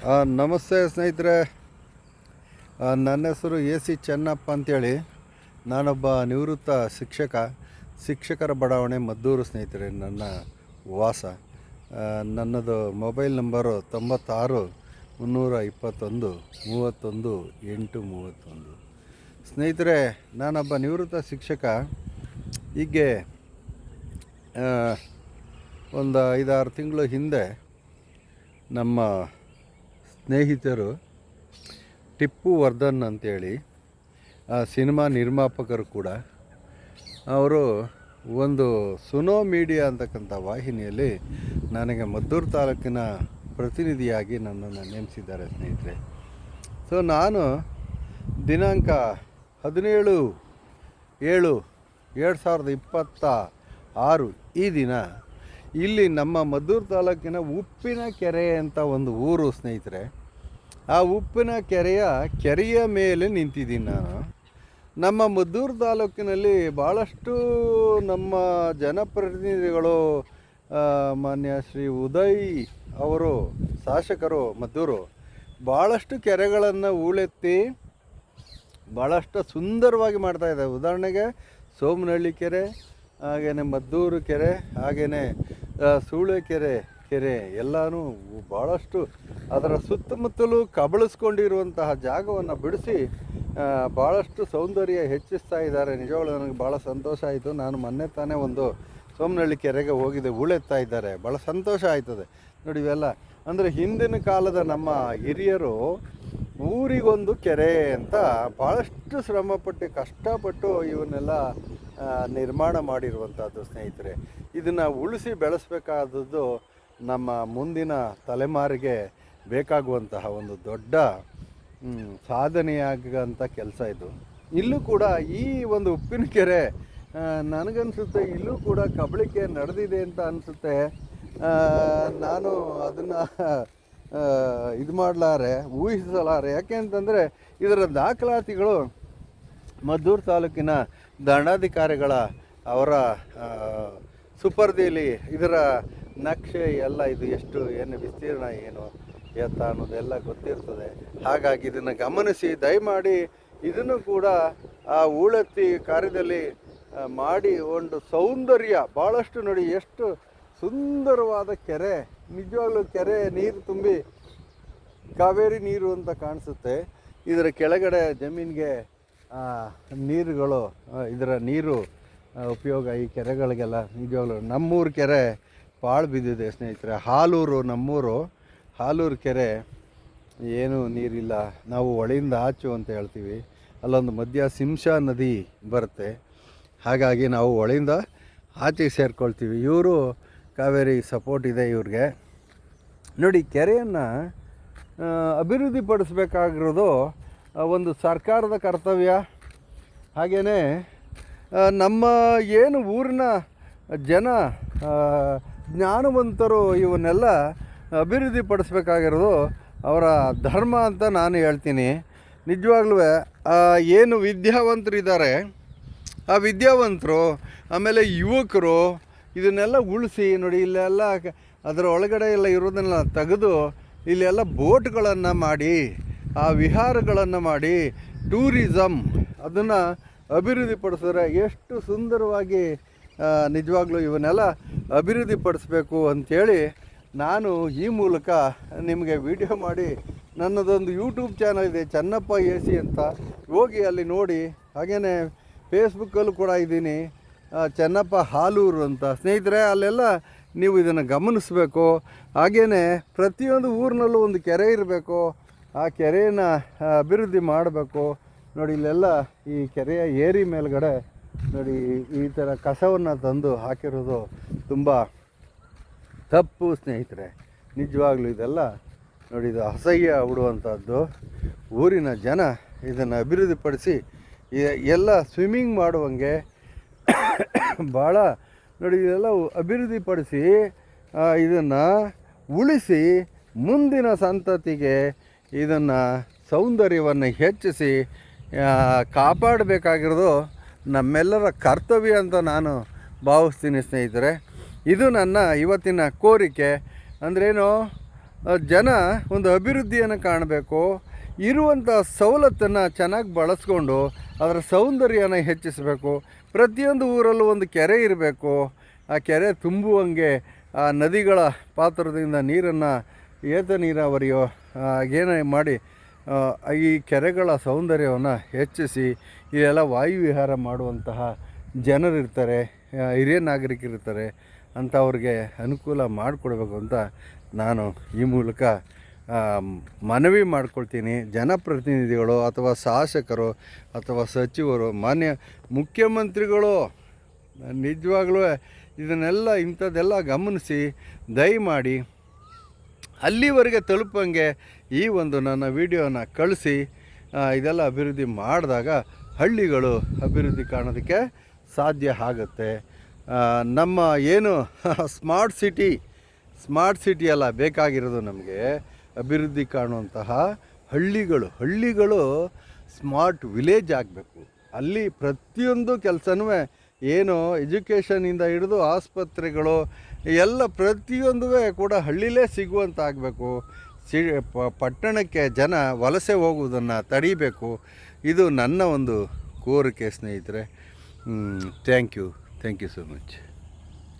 ನಮಸ್ತೆ ಸ್ನೇಹಿತರೆ. ನನ್ನ ಹೆಸರು AC ಚೆನ್ನಪ್ಪ ಅಂಥೇಳಿ. ನಾನೊಬ್ಬ ನಿವೃತ್ತ ಶಿಕ್ಷಕರ ಬಡಾವಣೆ ಮದ್ದೂರು ಸ್ನೇಹಿತರೆ ನನ್ನ ವಾಸ. ನನ್ನದು ಮೊಬೈಲ್ ನಂಬರು 96 321 31 831. ಸ್ನೇಹಿತರೆ, ನಾನೊಬ್ಬ ನಿವೃತ್ತ ಶಿಕ್ಷಕ. ಹೀಗೆ ಒಂದು 5-6 ತಿಂಗಳ ಹಿಂದೆ ನಮ್ಮ ಸ್ನೇಹಿತರು ಟಿಪ್ಪು ವರ್ಧನ್ ಅಂತೇಳಿ ಸಿನಿಮಾ ನಿರ್ಮಾಪಕರು ಕೂಡ, ಅವರು ಒಂದು ಸುನೋ ಮೀಡಿಯಾ ಅಂತಕ್ಕಂಥ ವಾಹಿನಿಯಲ್ಲಿ ನನಗೆ ಮದ್ದೂರು ತಾಲೂಕಿನ ಪ್ರತಿನಿಧಿಯಾಗಿ ನನ್ನನ್ನು ನೇಮಿಸಿದ್ದಾರೆ ಸ್ನೇಹಿತರೆ. ಸೊ ನಾನು ದಿನಾಂಕ 17/7/2026 ಈ ದಿನ ಇಲ್ಲಿ ನಮ್ಮ ಮದ್ದೂರು ತಾಲೂಕಿನ ಉಪ್ಪಿನ ಕೆರೆ ಅಂತ ಒಂದು ಊರು ಸ್ನೇಹಿತರೆ. ಆ ಉಪ್ಪಿನ ಕೆರೆಯ ಮೇಲೆ ನಿಂತಿದ್ದೀನಿ ನಾನು. ನಮ್ಮ ಮದ್ದೂರು ತಾಲೂಕಿನಲ್ಲಿ ಭಾಳಷ್ಟು ನಮ್ಮ ಜನಪ್ರತಿನಿಧಿಗಳು, ಮಾನ್ಯ ಶ್ರೀ ಉದಯ್ ಅವರು ಶಾಸಕರು ಮದ್ದೂರು, ಭಾಳಷ್ಟು ಕೆರೆಗಳನ್ನು ಹೂಳೆತ್ತಿ ಭಾಳಷ್ಟು ಸುಂದರವಾಗಿ ಮಾಡ್ತಾಯಿದ್ದಾರೆ. ಉದಾಹರಣೆಗೆ ಸೋಮನಹಳ್ಳಿ ಕೆರೆ, ಹಾಗೆಯೇ ಮದ್ದೂರು ಕೆರೆ, ಹಾಗೆಯೇ ಸೂಳೆಕೆರೆ ಎಲ್ಲನೂ ಭಾಳಷ್ಟು ಅದರ ಸುತ್ತಮುತ್ತಲೂ ಕಬಳಿಸ್ಕೊಂಡಿರುವಂತಹ ಜಾಗವನ್ನು ಬಿಡಿಸಿ ಭಾಳಷ್ಟು ಸೌಂದರ್ಯ ಹೆಚ್ಚಿಸ್ತಾ ಇದ್ದಾರೆ. ನಿಜವಾಗ್ಲೂ ನನಗೆ ಭಾಳ ಸಂತೋಷ ಆಯಿತು. ನಾನು ಮೊನ್ನೆ ತಾನೇ ಒಂದು ಸೋಮನಹಳ್ಳಿ ಕೆರೆಗೆ ಹೋಗಿದ್ದೆ, ಹೂಳೆತ್ತಾ ಇದ್ದಾರೆ, ಭಾಳ ಸಂತೋಷ ಆಯ್ತದೆ ನೋಡಿ. ಇವೆಲ್ಲ ಅಂದರೆ ಹಿಂದಿನ ಕಾಲದ ನಮ್ಮ ಹಿರಿಯರು ಊರಿಗೊಂದು ಕೆರೆ ಅಂತ ಭಾಳಷ್ಟು ಶ್ರಮಪಟ್ಟು ಕಷ್ಟಪಟ್ಟು ಇವನ್ನೆಲ್ಲ ನಿರ್ಮಾಣ ಮಾಡಿರುವಂಥದ್ದು ಸ್ನೇಹಿತರೆ. ಇದನ್ನು ಉಳಿಸಿ ಬೆಳೆಸಬೇಕಾದದ್ದು ನಮ್ಮ ಮುಂದಿನ ತಲೆಮಾರಿಗೆ ಬೇಕಾಗುವಂತಹ ಒಂದು ದೊಡ್ಡ ಸಾಧನೆಯಾಗಂಥ ಕೆಲಸ ಇದು. ಇಲ್ಲೂ ಕೂಡ ಈ ಒಂದು ಉಪ್ಪಿನ ಕೆರೆ ನನಗನ್ಸುತ್ತೆ ಇಲ್ಲೂ ಕೂಡ ಕಬಳಿಕೆ ನಡೆದಿದೆ ಅಂತ ಅನಿಸುತ್ತೆ. ನಾನು ಅದನ್ನು ಇದು ಮಾಡಲಾರೆ, ಊಹಿಸಲಾರೆ. ಯಾಕೆ ಅಂತಂದರೆ ಇದರ ದಾಖಲಾತಿಗಳು ಮದ್ದೂರು ತಾಲೂಕಿನ ದಂಡಾಧಿಕಾರಿಗಳ ಅವರ ಸುಪರ್ದಿಯಲ್ಲಿ ಇದರ ನಕ್ಷೆ ಎಲ್ಲ, ಇದು ಎಷ್ಟು ಏನು ವಿಸ್ತೀರ್ಣ ಏನು ಎತ್ತ ಅನ್ನೋದೆಲ್ಲ ಗೊತ್ತಿರ್ತದೆ. ಹಾಗಾಗಿ ಇದನ್ನು ಗಮನಿಸಿ ದಯಮಾಡಿ ಇದನ್ನು ಕೂಡ ಆ ಹೂಳೆತ್ತಿ ಕಾರ್ಯದಲ್ಲಿ ಮಾಡಿ ಒಂದು ಸೌಂದರ್ಯ ಭಾಳಷ್ಟು ನೋಡಿ, ಎಷ್ಟು ಸುಂದರವಾದ ಕೆರೆ. ನಿಜವಾಗ್ಲೂ ಕೆರೆ ನೀರು ತುಂಬಿ ಕಾವೇರಿ ನೀರು ಅಂತ ಕಾಣಿಸುತ್ತೆ. ಇದರ ಕೆಳಗಡೆ ಜಮೀನಿಗೆ ನೀರುಗಳು, ಇದರ ನೀರು ಉಪಯೋಗ ಈ ಕೆರೆಗಳಿಗೆಲ್ಲ. ನಿಜವಾಗ್ಲೂ ನಮ್ಮೂರು ಕೆರೆ ಪಾಳು ಬಿದ್ದಿದೆ ಸ್ನೇಹಿತರೆ. ನಮ್ಮೂರು ಹಾಲೂರು ಕೆರೆ ಏನೂ ನೀರಿಲ್ಲ. ನಾವು ಹೊಳೆಯಿಂದ ಆಚು ಅಂತ ಹೇಳ್ತೀವಿ. ಅಲ್ಲೊಂದು ಮಧ್ಯ ಸಿಂಶಾ ನದಿ ಬರುತ್ತೆ, ಹಾಗಾಗಿ ನಾವು ಹೊಳೆಯಿಂದ ಆಚೆಗೆ ಸೇರ್ಕೊಳ್ತೀವಿ. ಇವರು ಕಾವೇರಿ ಸಪೋರ್ಟ್ ಇದೆ ಇವ್ರಿಗೆ. ನೋಡಿ, ಕೆರೆಯನ್ನು ಅಭಿವೃದ್ಧಿಪಡಿಸ್ಬೇಕಾಗಿರೋದು ಒಂದು ಸರ್ಕಾರದ ಕರ್ತವ್ಯ. ಹಾಗೆಯೇ ನಮ್ಮ ಏನು ಊರಿನ ಜನ ಜ್ಞಾನವಂತರು ಇವನ್ನೆಲ್ಲ ಅಭಿವೃದ್ಧಿಪಡಿಸ್ಬೇಕಾಗಿರೋದು ಅವರ ಧರ್ಮ ಅಂತ ನಾನು ಹೇಳ್ತೀನಿ. ನಿಜವಾಗ್ಲೂ ಏನು ವಿದ್ಯಾವಂತರಿದ್ದಾರೆ, ಆ ವಿದ್ಯಾವಂತರು ಆಮೇಲೆ ಯುವಕರು ಇದನ್ನೆಲ್ಲ ಉಳಿಸಿ ನೋಡಿ, ಇಲ್ಲೆಲ್ಲ ಅದರ ಒಳಗಡೆ ಎಲ್ಲ ಇರೋದನ್ನೆಲ್ಲ ತೆಗೆದು ಇಲ್ಲೆಲ್ಲ ಬೋಟ್ಗಳನ್ನು ಮಾಡಿ, ಆ ವಿಹಾರಗಳನ್ನು ಮಾಡಿ, ಟೂರಿಸಮ್ ಅದನ್ನು ಅಭಿವೃದ್ಧಿಪಡಿಸಿದ್ರೆ ಎಷ್ಟು ಸುಂದರವಾಗಿ. ನಿಜವಾಗ್ಲೂ ಇವನ್ನೆಲ್ಲ ಅಭಿವೃದ್ಧಿಪಡಿಸ್ಬೇಕು ಅಂಥೇಳಿ ನಾನು ಈ ಮೂಲಕ ನಿಮಗೆ ವಿಡಿಯೋ ಮಾಡಿ, ನನ್ನದೊಂದು ಯೂಟ್ಯೂಬ್ ಚಾನಲ್ ಇದೆ ಚೆನ್ನಪ್ಪ AC ಅಂತ, ಹೋಗಿ ಅಲ್ಲಿ ನೋಡಿ. ಹಾಗೆಯೇ ಫೇಸ್ಬುಕ್ಕಲ್ಲೂ ಕೂಡ ಇದ್ದೀನಿ, ಚೆನ್ನಪ್ಪ ಹಾಲೂರು ಅಂತ. ಸ್ನೇಹಿತರೆ, ಅಲ್ಲೆಲ್ಲ ನೀವು ಇದನ್ನು ಗಮನಿಸಬೇಕು. ಹಾಗೆಯೇ ಪ್ರತಿಯೊಂದು ಊರಿನಲ್ಲೂ ಒಂದು ಕೆರೆ ಇರಬೇಕು, ಆ ಕೆರೆಯನ್ನು ಅಭಿವೃದ್ಧಿ ಮಾಡಬೇಕು. ನೋಡಿ, ಇಲ್ಲೆಲ್ಲ ಈ ಕೆರೆಯ ಏರಿ ಮೇಲ್ಗಡೆ ನೋಡಿ ಈ ಥರ ಕಸವನ್ನು ತಂದು ಹಾಕಿರೋದು ತುಂಬ ತಪ್ಪು ಸ್ನೇಹಿತರೆ. ನಿಜವಾಗ್ಲೂ ಇದೆಲ್ಲ ನೋಡಿ, ಇದು ಅಸಹ್ಯ ಬಿಡುವಂಥದ್ದು. ಊರಿನ ಜನ ಇದನ್ನು ಅಭಿವೃದ್ಧಿಪಡಿಸಿ ಎಲ್ಲ ಸ್ವಿಮ್ಮಿಂಗ್ ಮಾಡುವಂಗೆ ಭಾಳ ನೋಡಿ, ಇದೆಲ್ಲ ಅಭಿವೃದ್ಧಿಪಡಿಸಿ ಇದನ್ನು ಉಳಿಸಿ ಮುಂದಿನ ಸಂತತಿಗೆ ಇದನ್ನು ಸೌಂದರ್ಯವನ್ನು ಹೆಚ್ಚಿಸಿ ಕಾಪಾಡಬೇಕಾಗಿರೋದು ನಮ್ಮೆಲ್ಲರ ಕರ್ತವ್ಯ ಅಂತ ನಾನು ಭಾವಿಸ್ತೀನಿ ಸ್ನೇಹಿತರೆ. ಇದು ನನ್ನ ಇವತ್ತಿನ ಕೋರಿಕೆ. ಅಂದ್ರೇನು, ಜನ ಒಂದು ಅಭಿವೃದ್ಧಿಯನ್ನು ಕಾಣಬೇಕು. ಇರುವಂಥ ಸವಲತ್ತನ್ನು ಚೆನ್ನಾಗಿ ಬಳಸ್ಕೊಂಡು ಅದರ ಸೌಂದರ್ಯನ ಹೆಚ್ಚಿಸಬೇಕು. ಪ್ರತಿಯೊಂದು ಊರಲ್ಲೂ ಒಂದು ಕೆರೆ ಇರಬೇಕು. ಆ ಕೆರೆ ತುಂಬುವಂಗೆ ಆ ನದಿಗಳ ಪಾತ್ರದಿಂದ ನೀರನ್ನು ಏತ ನೀರಾವರಿಯೋ ಏನೇ ಮಾಡಿ ಈ ಕೆರೆಗಳ ಸೌಂದರ್ಯವನ್ನು ಹೆಚ್ಚಿಸಿ ಇಲ್ಲೆಲ್ಲ ವಾಯುವಿಹಾರ ಮಾಡುವಂತಹ ಜನರಿರ್ತಾರೆ, ಹಿರಿಯ ನಾಗರಿಕರಿರ್ತಾರೆ, ಅಂಥವ್ರಿಗೆ ಅನುಕೂಲ ಮಾಡಿಕೊಡ್ಬೇಕು ಅಂತ ನಾನು ಈ ಮೂಲಕ ಮನವಿ ಮಾಡ್ಕೊಳ್ತೀನಿ. ಜನಪ್ರತಿನಿಧಿಗಳು ಅಥವಾ ಶಾಸಕರು ಅಥವಾ ಸಚಿವರು, ಮಾನ್ಯ ಮುಖ್ಯಮಂತ್ರಿಗಳು ನಿಜವಾಗ್ಲೂ ಇದನ್ನೆಲ್ಲ ಇಂಥದ್ದೆಲ್ಲ ಗಮನಿಸಿ ದಯಮಾಡಿ ಅಲ್ಲಿವರೆಗೆ ತಲುಪಂಗೆ ಈ ಒಂದು ನನ್ನ ವಿಡಿಯೋನ ಕಳಿಸಿ ಇದೆಲ್ಲ ಅಭಿವೃದ್ಧಿ ಮಾಡಿದಾಗ ಹಳ್ಳಿಗಳು ಅಭಿವೃದ್ಧಿ ಕಾಣೋದಕ್ಕೆ ಸಾಧ್ಯ ಆಗುತ್ತೆ. ನಮ್ಮ ಏನು ಸ್ಮಾರ್ಟ್ ಸಿಟಿ ಅಲ್ಲ ಬೇಕಾಗಿರೋದು, ನಮಗೆ ಅಭಿವೃದ್ಧಿ ಕಾಣುವಂತಹ ಹಳ್ಳಿಗಳು ಸ್ಮಾರ್ಟ್ ವಿಲೇಜ್ ಆಗಬೇಕು. ಅಲ್ಲಿ ಪ್ರತಿಯೊಂದು ಕೆಲಸನೂ ಏನು ಎಜುಕೇಷನಿಂದ ಹಿಡಿದು ಆಸ್ಪತ್ರೆಗಳು ಎಲ್ಲ ಪ್ರತಿಯೊಂದು ಕೂಡ ಹಳ್ಳಿಲೇ ಸಿಗುವಂತ ಆಗಬೇಕು. ಪಟ್ಟಣಕ್ಕೆ ಜನ ವಲಸೆ ಹೋಗುವುದನ್ನು ತಡೀಬೇಕು. ಇದು ನನ್ನ ಒಂದು ಕೋರಿಕೆ ಸ್ನೇಹಿತರೆ. Thank you so much.